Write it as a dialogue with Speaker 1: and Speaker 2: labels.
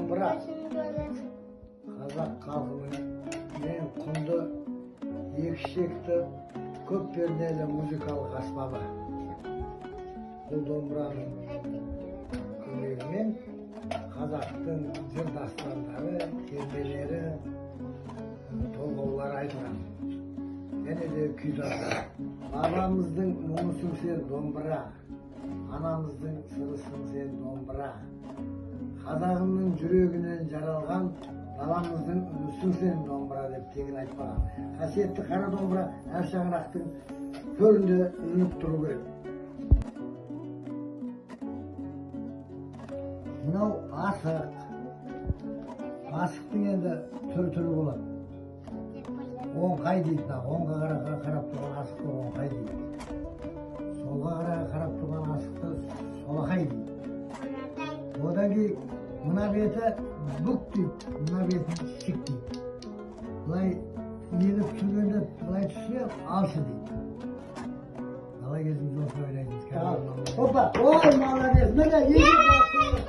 Speaker 1: домбыра қазақ халқының ең құнды екі ішекті көп пернелі музыкалық аспабы. Бұл домбыраның көмегімен қазақтың жыр дастандары, термелері, толғаулары айтылған. Және де күй жазған. Бабамыздың мұңысын сен домбыра, анамыздың сырысын сен домбыра, қазағымның жүрегінен жаралған даламыздың үнісін сен домбыра деп тегін айтпаған. Қасиетті қара домбыра әр шаңырақтың төрінде үніп тұру керек. Мынау асық. Асықтың енді түр-түрі болады. Оңқай дейді. Оңға қарап тұрған асықты оңқай дейді. Солға қарап тұрған асықты солақай дейді. Одан кейін мына беті бүк дейді, мына беті шік дейді. Бұлай еліп түсіргенде бұлай түссе алшы дейді. Бала кезімізде осылай ойлайтынбыз. Опа, ой, молодец, міне